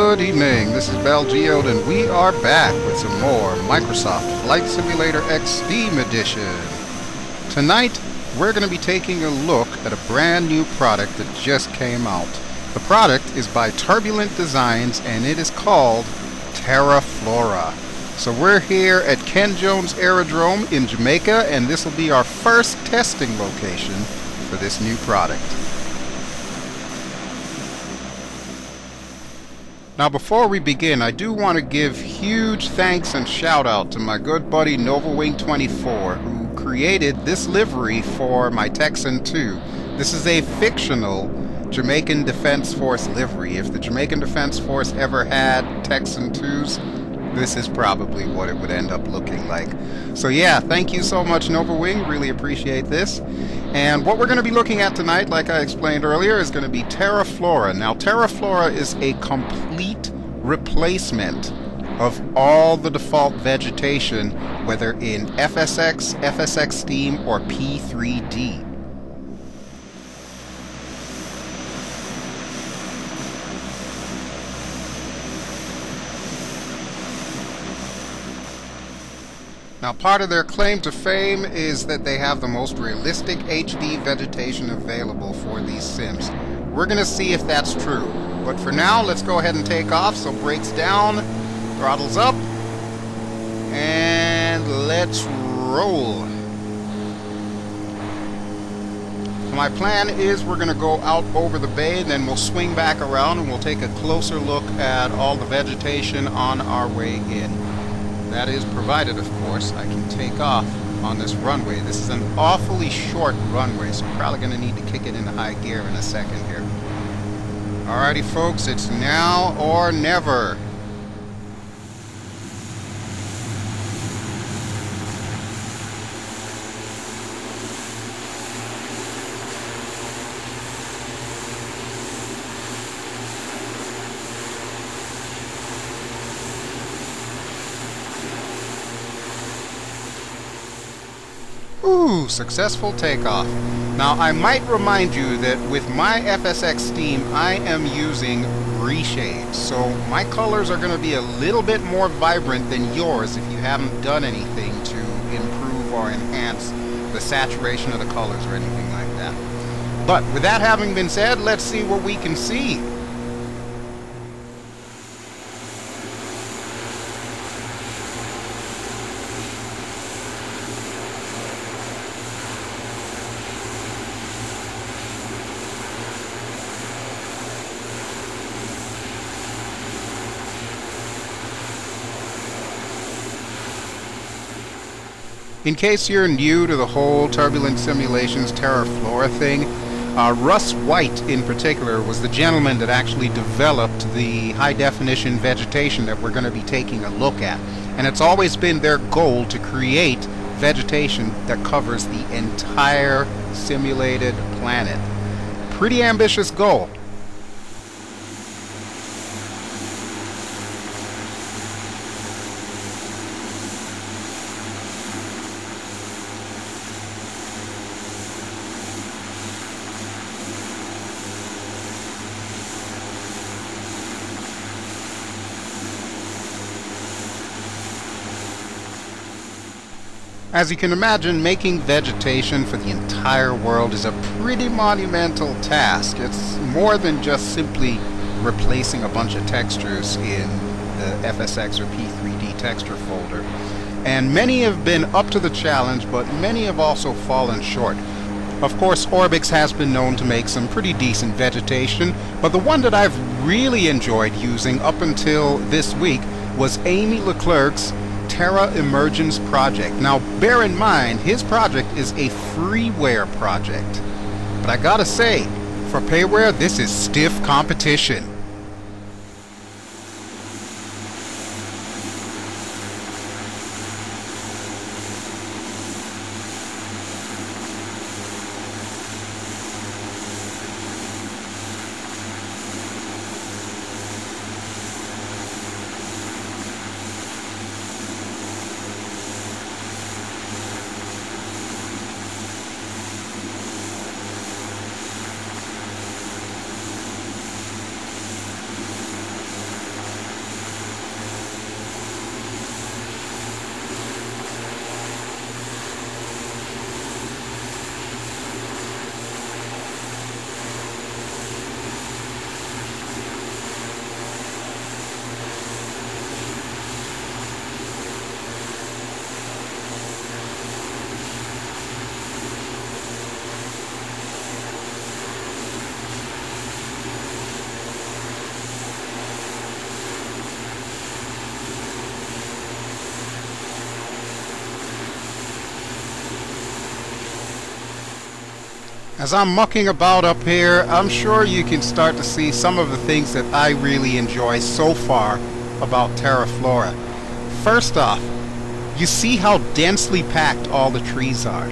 Good evening, this is BelGeode and we are back with some more Microsoft Flight Simulator Extreme Edition. Tonight, we're going to be taking a look at a brand new product that just came out. The product is by Turbulent Designs and it is called TerraFlora. So we're here at Ken Jones Aerodrome in Jamaica, and this will be our first testing location for this new product. Now before we begin, I do want to give huge thanks and shout out to my good buddy NovaWing24, who created this livery for my Texan II. This is a fictional Jamaican Defense Force livery. If the Jamaican Defense Force ever had Texan IIs, this is probably what it would end up looking like. So yeah, thank you so much, NovaWing. Really appreciate this. And what we're going to be looking at tonight, like I explained earlier, is going to be TerraFlora. Now, TerraFlora is a complete replacement of all the default vegetation, whether in FSX, FSX Steam, or P3D. Now, part of their claim to fame is that they have the most realistic HD vegetation available for these sims. We're going to see if that's true. But for now, let's go ahead and take off. So brakes down, throttles up, and let's roll. So my plan is we're going to go out over the bay, and then we'll swing back around and we'll take a closer look at all the vegetation on our way in. That is provided, of course, I can take off on this runway. This is an awfully short runway, so I'm probably going to need to kick it into high gear in a second here. Alrighty, folks, it's now or never. Ooh, successful takeoff. Now, I might remind you that with my FSX Steam, I am using ReShade. So my colors are going to be a little bit more vibrant than yours if you haven't done anything to improve or enhance the saturation of the colors or anything like that. But with that having been said, let's see what we can see. In case you're new to the whole Turbulent Simulations TerraFlora thing, Russ White in particular was the gentleman that actually developed the high-definition vegetation that we're going to be taking a look at. And it's always been their goal to create vegetation that covers the entire simulated planet. Pretty ambitious goal. As you can imagine, making vegetation for the entire world is a pretty monumental task. It's more than just simply replacing a bunch of textures in the FSX or P3D texture folder. And many have been up to the challenge, but many have also fallen short. Of course, Orbix has been known to make some pretty decent vegetation, but the one that I've really enjoyed using up until this week was Amy Leclerc's Terra Emergence project. Now, bear in mind, his project is a freeware project. But I gotta say, for payware, this is stiff competition. As I'm mucking about up here, I'm sure you can start to see some of the things that I really enjoy so far about TerraFlora. First off, you see how densely packed all the trees are.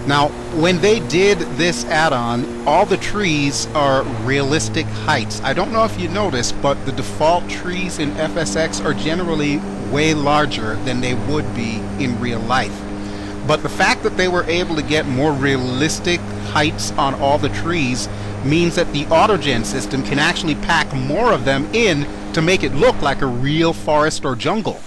Now, when they did this add-on, all the trees are realistic heights. I don't know if you noticed, but the default trees in FSX are generally way larger than they would be in real life. But the fact that they were able to get more realistic heights on all the trees means that the autogen system can actually pack more of them in to make it look like a real forest or jungle.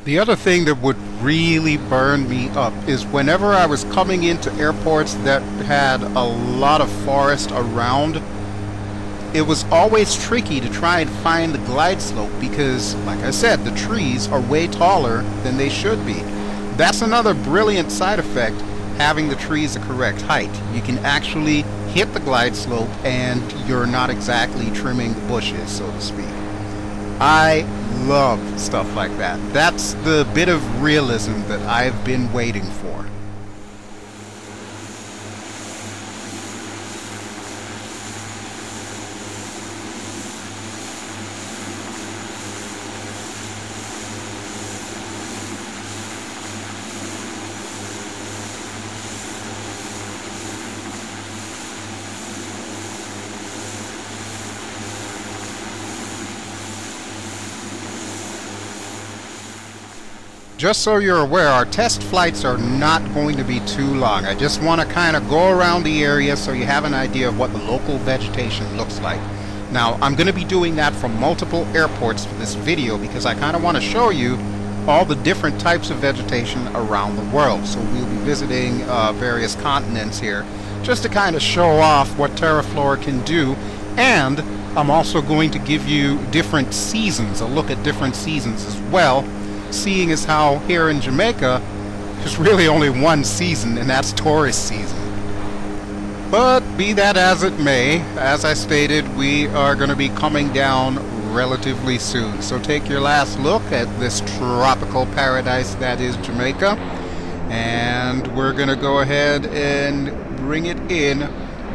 The other thing that would really burn me up is whenever I was coming into airports that had a lot of forest around, it was always tricky to try and find the glide slope because, like I said, the trees are way taller than they should be. That's another brilliant side effect, having the trees the correct height. You can actually hit the glide slope and you're not exactly trimming the bushes, so to speak. I love stuff like that. That's the bit of realism that I've been waiting for. Just so you're aware, our test flights are not going to be too long. I just want to kind of go around the area so you have an idea of what the local vegetation looks like. Now, I'm going to be doing that from multiple airports for this video because I kind of want to show you all the different types of vegetation around the world. So we'll be visiting various continents here just to kind of show off what TerraFlora can do. And I'm also going to give you different seasons, a look at different seasons as well, seeing as how here in Jamaica there's really only one season, and that's tourist season. But be that as it may, as I stated, we are going to be coming down relatively soon. So take your last look at this tropical paradise that is Jamaica, and we're going to go ahead and bring it in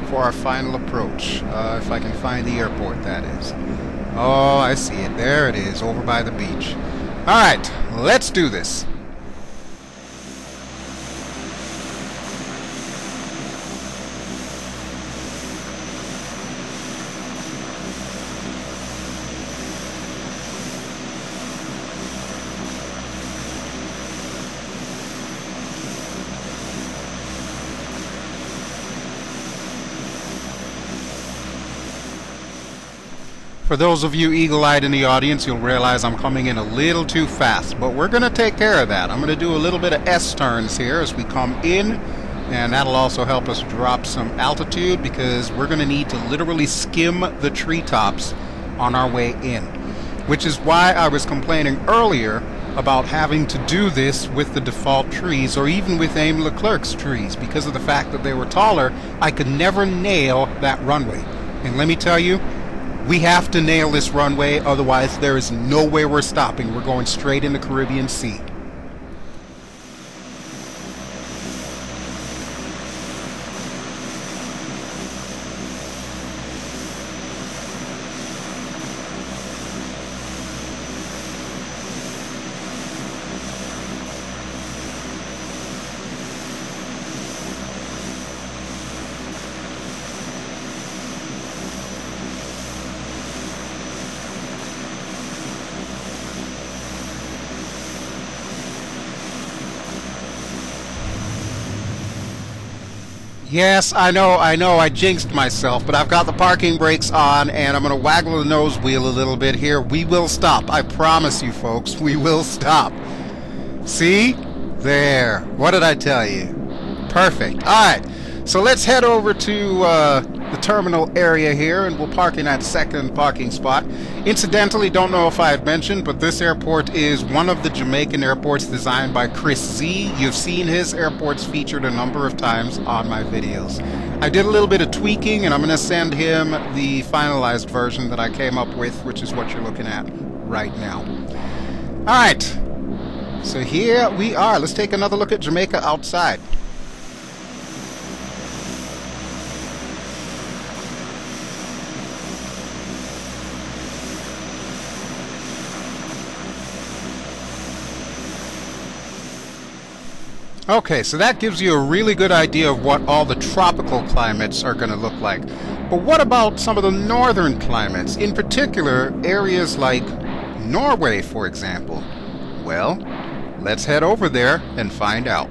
for our final approach. If I can find the airport, that is. Oh, I see it. There it is, over by the beach. Alright, let's do this. For those of you eagle-eyed in the audience, you'll realize I'm coming in a little too fast, but we're going to take care of that. I'm going to do a little bit of S-turns here as we come in, and that'll also help us drop some altitude because we're going to need to literally skim the treetops on our way in. Which is why I was complaining earlier about having to do this with the default trees or even with Aim Leclerc's trees. Because of the fact that they were taller, I could never nail that runway. And let me tell you, we have to nail this runway, otherwise there is no way we're stopping. We're going straight in the Caribbean Sea. Yes, I know, I jinxed myself, but I've got the parking brakes on, and I'm going to waggle the nose wheel a little bit here. We will stop. I promise you, folks, we will stop. See? There. What did I tell you? Perfect. Alright, so let's head over to the terminal area here, and we'll park in that second parking spot. Incidentally, don't know if I had mentioned, but this airport is one of the Jamaican airports designed by Chris Z. You've seen his airports featured a number of times on my videos. I did a little bit of tweaking, and I'm going to send him the finalized version that I came up with, which is what you're looking at right now. Alright, so here we are. Let's take another look at Jamaica outside. Okay, so that gives you a really good idea of what all the tropical climates are going to look like. But what about some of the northern climates? In particular, areas like Norway, for example. Well, let's head over there and find out.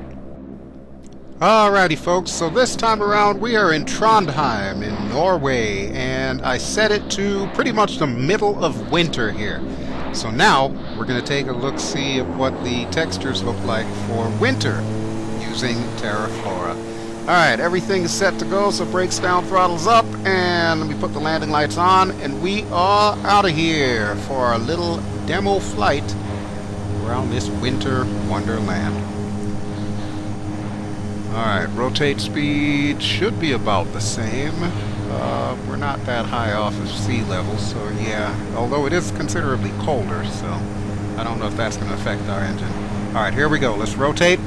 Alrighty folks, so this time around we are in Trondheim in Norway, and I set it to pretty much the middle of winter here. So now we're going to take a look-see at what the textures look like for winter using TerraFlora. Alright, everything is set to go, so brakes down, throttles up, and let me put the landing lights on, and we are out of here for our little demo flight around this winter wonderland. Alright, rotate speed should be about the same. We're not that high off of sea level, so yeah, although it is considerably colder, so I don't know if that's going to affect our engine. Alright, here we go. Let's rotate.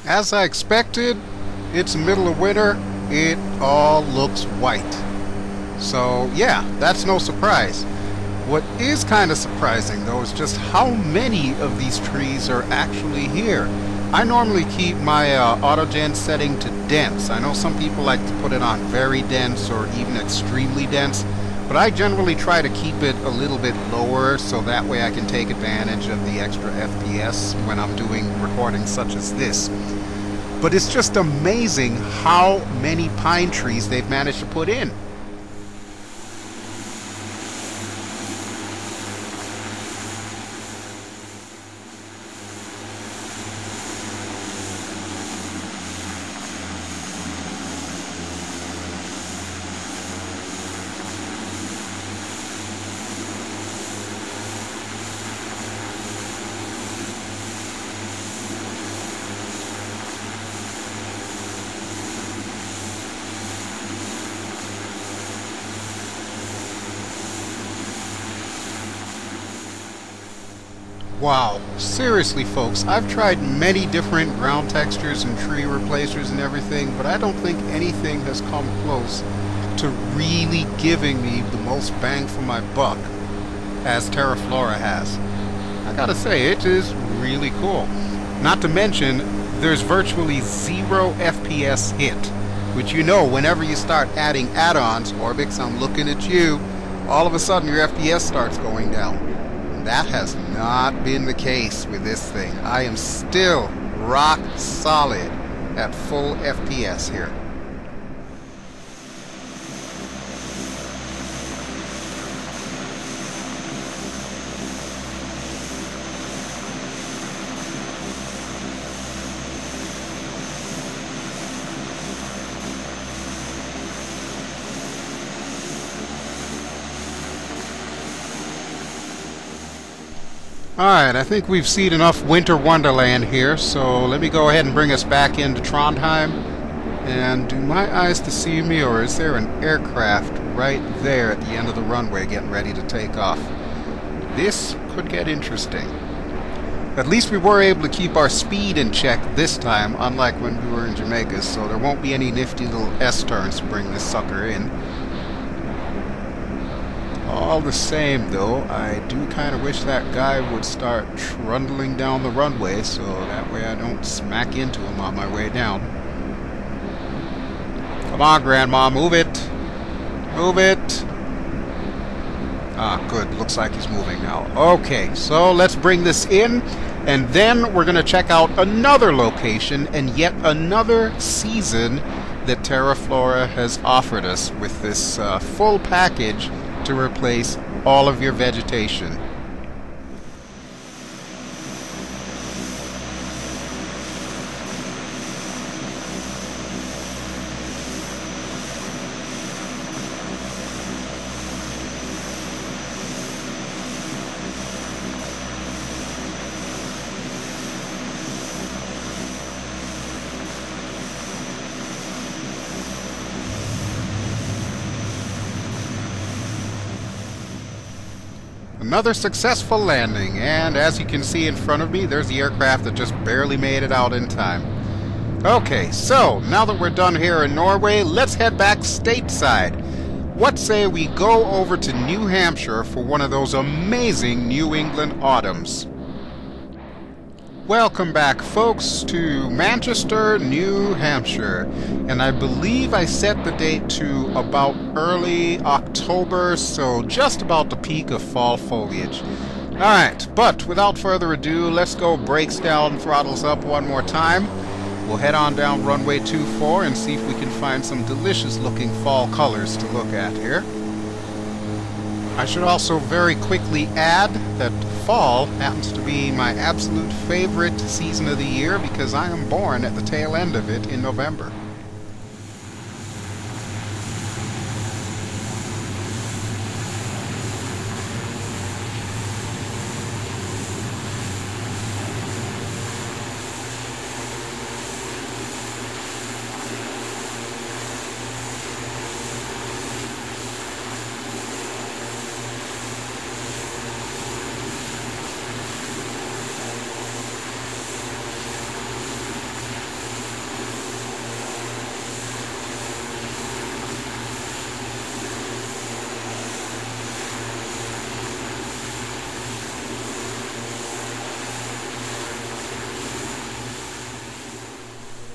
As I expected, it's the middle of winter, it all looks white. So yeah, that's no surprise. What is kind of surprising though is just how many of these trees are actually here. I normally keep my autogen setting to dense. I know some people like to put it on very dense or even extremely dense, but I generally try to keep it a little bit lower so that way I can take advantage of the extra FPS when I'm doing recordings such as this. But it's just amazing how many pine trees they've managed to put in. Wow, seriously folks, I've tried many different ground textures and tree replacers and everything, but I don't think anything has come close to really giving me the most bang for my buck as TerraFlora has. I gotta say, it is really cool. Not to mention, there's virtually 0 FPS hit, which you know whenever you start adding add-ons, Orbix, I'm looking at you, all of a sudden your FPS starts going down. That has not been the case with this thing. I am still rock solid at full FPS here. Alright, I think we've seen enough winter wonderland here, so let me go ahead and bring us back into Trondheim And do my eyes deceive me, or is there an aircraft right there at the end of the runway getting ready to take off? This could get interesting. At least we were able to keep our speed in check this time, unlike when we were in Jamaica, so there won't be any nifty little S-turns to bring this sucker in. All the same, though, I do kind of wish that guy would start trundling down the runway, so that way I don't smack into him on my way down. Come on, Grandma, move it! Move it! Ah, good. Looks like he's moving now. Okay, so let's bring this in, and then we're going to check out another location and yet another season that TerraFlora has offered us with this full package to replace all of your vegetation. Another successful landing, and as you can see in front of me, there's the aircraft that just barely made it out in time. Okay, so now that we're done here in Norway, let's head back stateside. What say we go over to New Hampshire for one of those amazing New England autumns? Welcome back, folks, to Manchester, New Hampshire. And I believe I set the date to about early October, so just about the peak of fall foliage. Alright, but without further ado, let's go brakes down, throttles up one more time. We'll head on down runway 24 and see if we can find some delicious looking fall colors to look at here. I should also very quickly add that fall happens to be my absolute favorite season of the year because I am born at the tail end of it in November.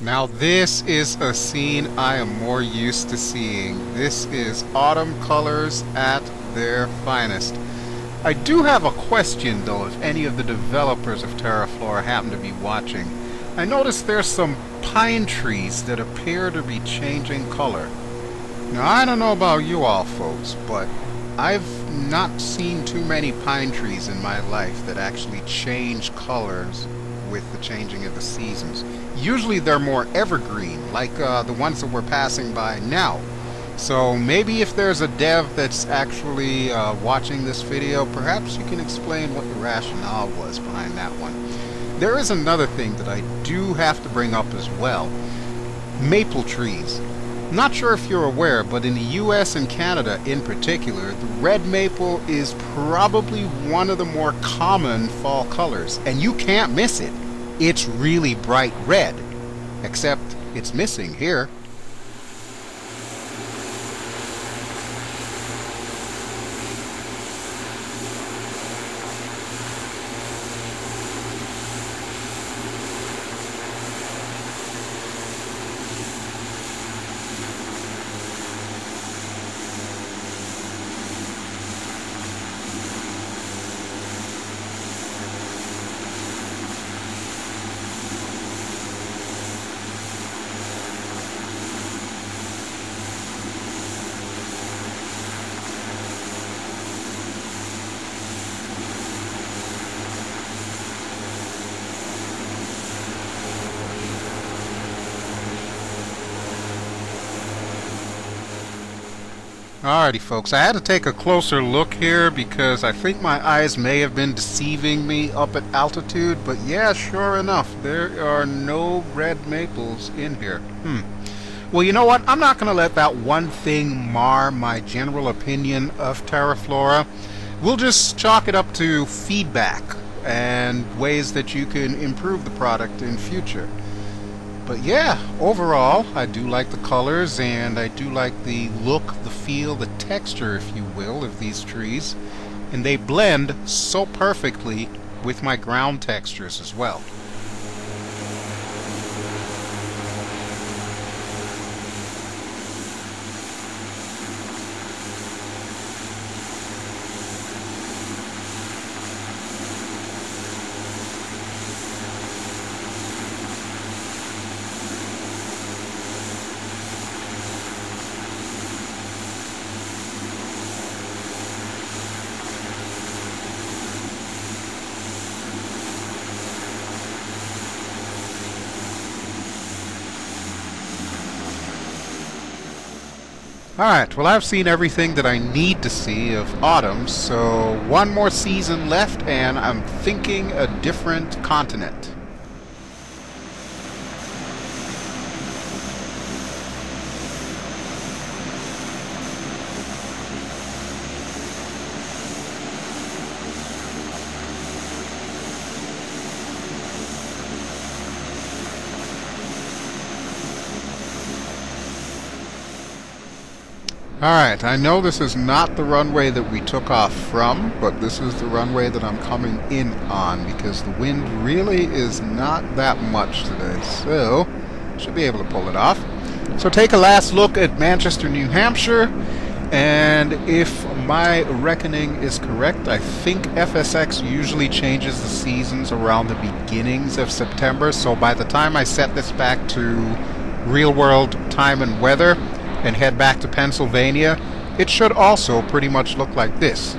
Now this is a scene I am more used to seeing. This is autumn colors at their finest. I do have a question though, if any of the developers of TerraFlora happen to be watching. I noticed there's some pine trees that appear to be changing color. Now I don't know about you all folks, but I've not seen too many pine trees in my life that actually change colors with the changing of the seasons. Usually they're more evergreen, like the ones that we're passing by now. So maybe if there's a dev that's actually watching this video, perhaps you can explain what the rationale was behind that one. There is another thing that I do have to bring up as well. Maple trees. Not sure if you're aware, but in the US and Canada in particular, the red maple is probably one of the more common fall colors, and you can't miss it. It's really bright red, except it's missing here. Alrighty folks, I had to take a closer look here because I think my eyes may have been deceiving me up at altitude, but yeah, sure enough, there are no red maples in here. Well, you know what? I'm not going to let that one thing mar my general opinion of TerraFlora. We'll just chalk it up to feedback and ways that you can improve the product in future. But yeah, overall, I do like the colors, and I do like the look, the feel, the texture, if you will, of these trees. And they blend so perfectly with my ground textures as well. Alright, well, I've seen everything that I need to see of autumn, so one more season left, and I'm thinking a different continent. Alright, I know this is not the runway that we took off from, but this is the runway that I'm coming in on, because the wind really is not that much today, so should be able to pull it off. So take a last look at Manchester, New Hampshire, and if my reckoning is correct, I think FSX usually changes the seasons around the beginnings of September, so by the time I set this back to real-world time and weather, and head back to Pennsylvania, it should also pretty much look like this.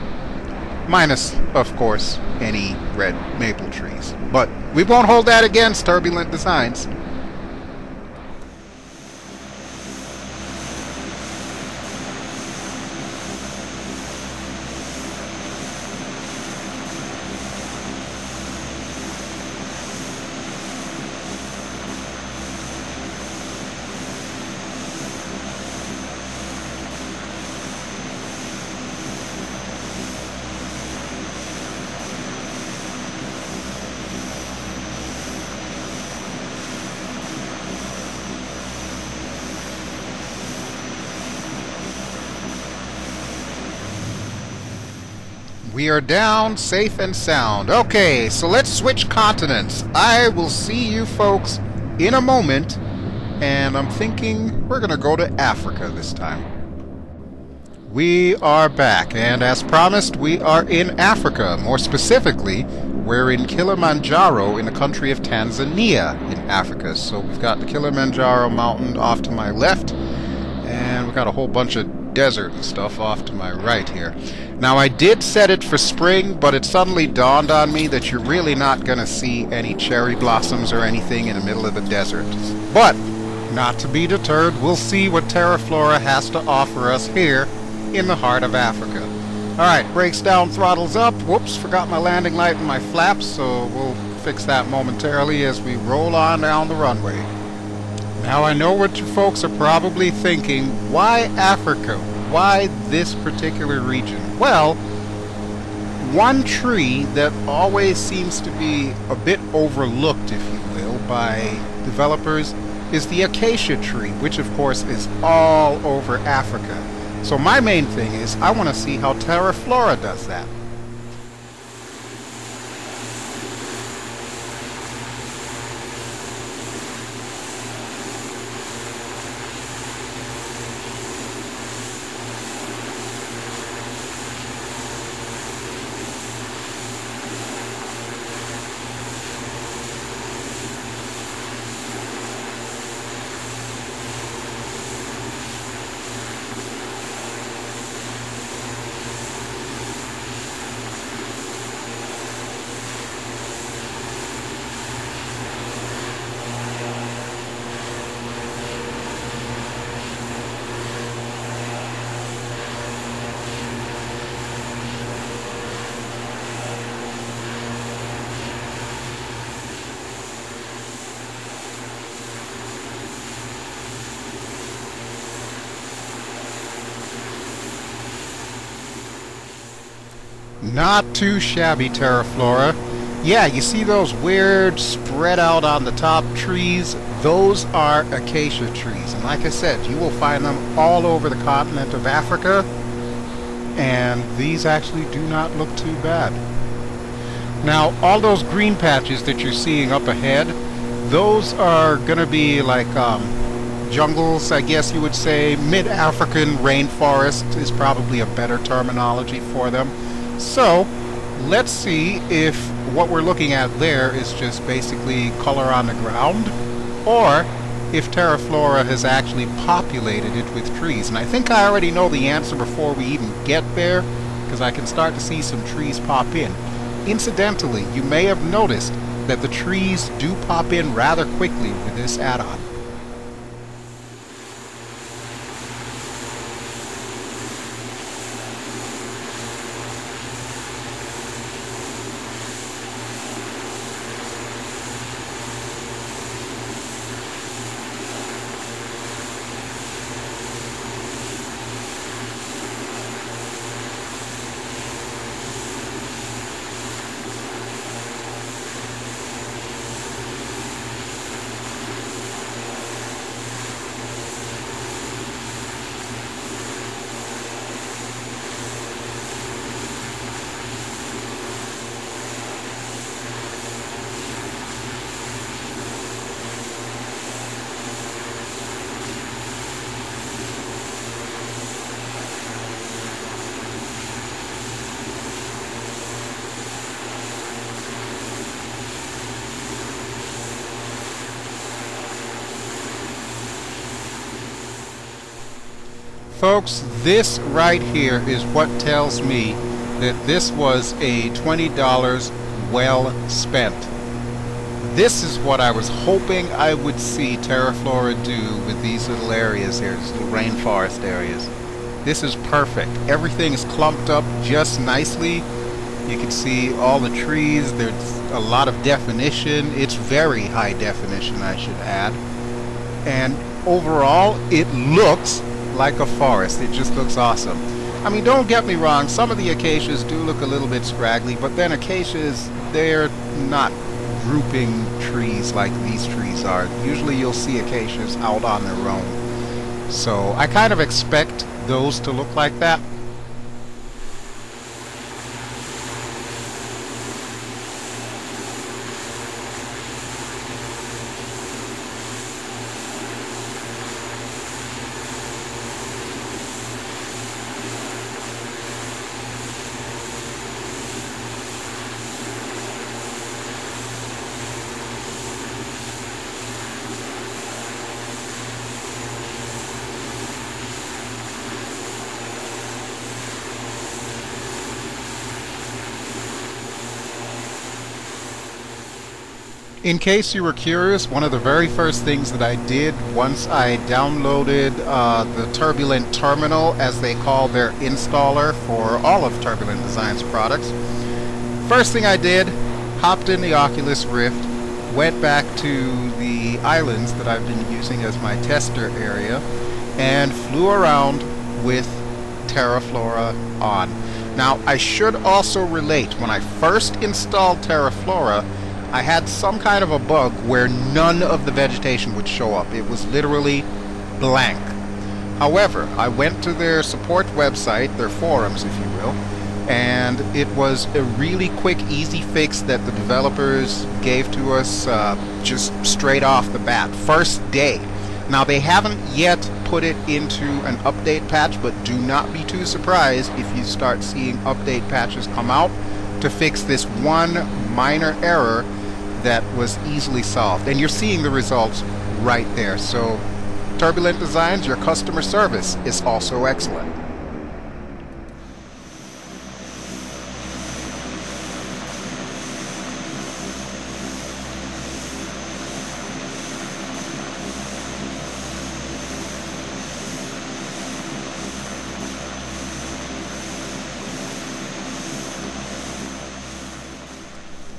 Minus, of course, any red maple trees. But we won't hold that against Turbulent Designs. We are down, safe and sound. Okay, so let's switch continents. I will see you folks in a moment, and I'm thinking we're gonna go to Africa this time. We are back, and as promised, we are in Africa. More specifically, we're in Kilimanjaro in the country of Tanzania in Africa. So we've got the Kilimanjaro mountain off to my left, and we've got a whole bunch of desert and stuff off to my right here. Now, I did set it for spring, but it suddenly dawned on me that you're really not going to see any cherry blossoms or anything in the middle of the desert. But, not to be deterred, we'll see what TerraFlora has to offer us here in the heart of Africa. Alright, brakes down, throttles up. Whoops, forgot my landing light and my flaps, so we'll fix that momentarily as we roll on down the runway. Now, I know what you folks are probably thinking. Why Africa? Why this particular region? Well, one tree that always seems to be a bit overlooked, if you will, by developers is the acacia tree, which of course is all over Africa. So my main thing is I want to see how TerraFlora does that. Not too shabby, TerraFlora. Yeah, you see those weird spread out on the top trees? Those are acacia trees. And like I said, you will find them all over the continent of Africa. And these actually do not look too bad. Now, all those green patches that you're seeing up ahead, those are going to be like jungles, I guess you would say. Mid-African rainforest is probably a better terminology for them. So, let's see if what we're looking at there is just basically color on the ground, or if TerraFlora has actually populated it with trees. And I think I already know the answer before we even get there, because I can start to see some trees pop in. Incidentally, you may have noticed that the trees do pop in rather quickly with this add-on. Folks, this right here is what tells me that this was a $20 well spent. This is what I was hoping I would see TerraFlora do with these little areas here, these little rainforest areas. This is perfect. Everything is clumped up just nicely. You can see all the trees. There's a lot of definition. It's very high definition, I should add. And overall, it looks like a forest. It just looks awesome. I mean, don't get me wrong, some of the acacias do look a little bit scraggly, but then acacias, they're not grouping trees like these trees are. Usually you'll see acacias out on their own. So I kind of expect those to look like that. In case you were curious, one of the very first things that I did once I downloaded the Turbulent Terminal, as they call their installer for all of Turbulent Designs products, first thing I did, hopped in the Oculus Rift, went back to the islands that I've been using as my tester area, and flew around with TerraFlora on. Now, I should also relate, when I first installed TerraFlora, I had some kind of a bug where none of the vegetation would show up. It was literally blank. However, I went to their support website, their forums if you will, and it was a really quick, easy fix that the developers gave to us just straight off the bat, first day. Now, they haven't yet put it into an update patch, but do not be too surprised if you start seeing update patches come out to fix this one minor error that was easily solved. And you're seeing the results right there. So, Turbulent Designs, your customer service is also excellent.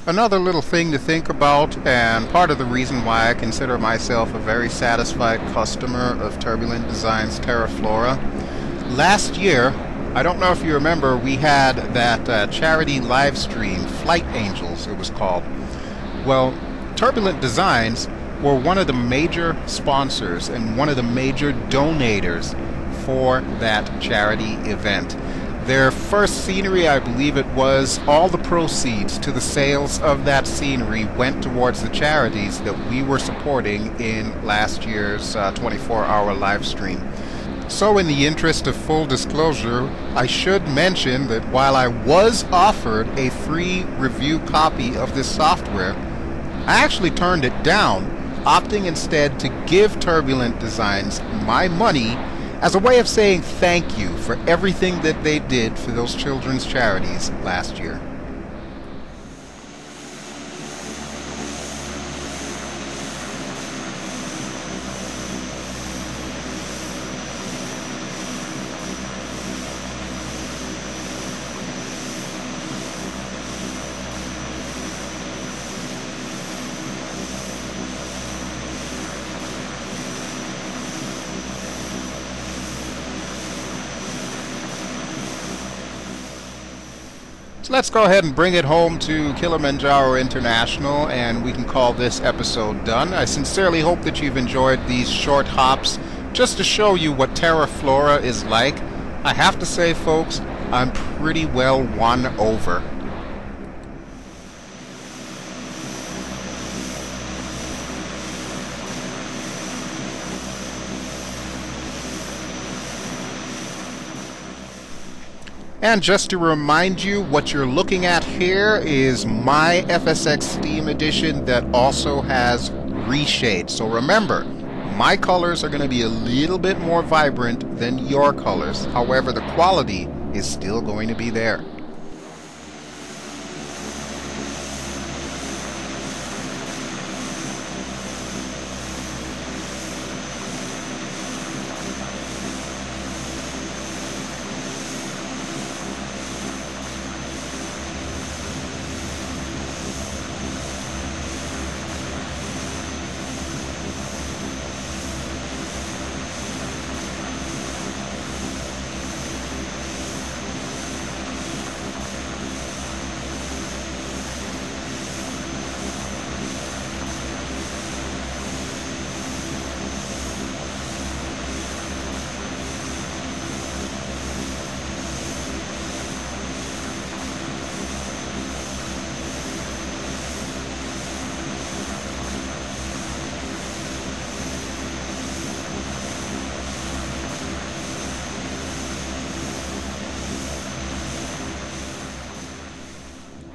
Another little thing to think about, and part of the reason why I consider myself a very satisfied customer of Turbulent Designs TerraFlora, last year I don't know if you remember, we had that charity live stream, Flight Angels it was called. Well, Turbulent Designs were one of the major sponsors and one of the major donators for that charity event. Their first scenery, I believe it was, all the proceeds to the sales of that scenery went towards the charities that we were supporting in last year's 24-hour live stream. So in the interest of full disclosure, I should mention that while I was offered a free review copy of this software, I actually turned it down, opting instead to give Turbulent Designs my money as a way of saying thank you for everything that they did for those children's charities last year. So let's go ahead and bring it home to Kilimanjaro International, and we can call this episode done. I sincerely hope that you've enjoyed these short hops just to show you what TerraFlora is like. I have to say, folks, I'm pretty well won over. And just to remind you, what you're looking at here is my FSX Steam edition that also has ReShade. So remember, my colors are going to be a little bit more vibrant than your colors. However, the quality is still going to be there.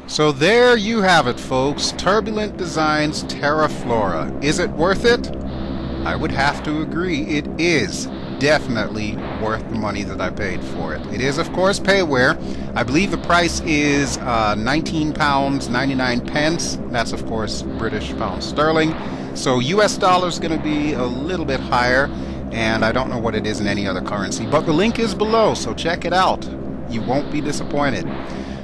So there you have it, folks. Turbulent Designs TerraFlora. Is it worth it? I would have to agree. It is definitely worth the money that I paid for it. It is, of course, payware. I believe the price is £19.99. That's, of course, British pound sterling. So US dollar is going to be a little bit higher, and I don't know what it is in any other currency. But the link is below, so check it out. You won't be disappointed.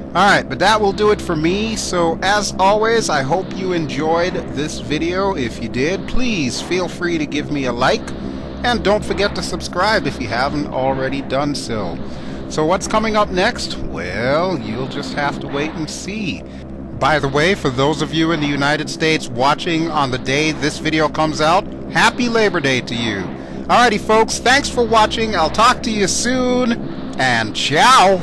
Alright, but that will do it for me. So as always, I hope you enjoyed this video. If you did, please feel free to give me a like, and don't forget to subscribe if you haven't already done so. So what's coming up next? Well, you'll just have to wait and see. By the way, for those of you in the United States watching on the day this video comes out, happy Labor Day to you. Alrighty folks, thanks for watching. I'll talk to you soon, and ciao!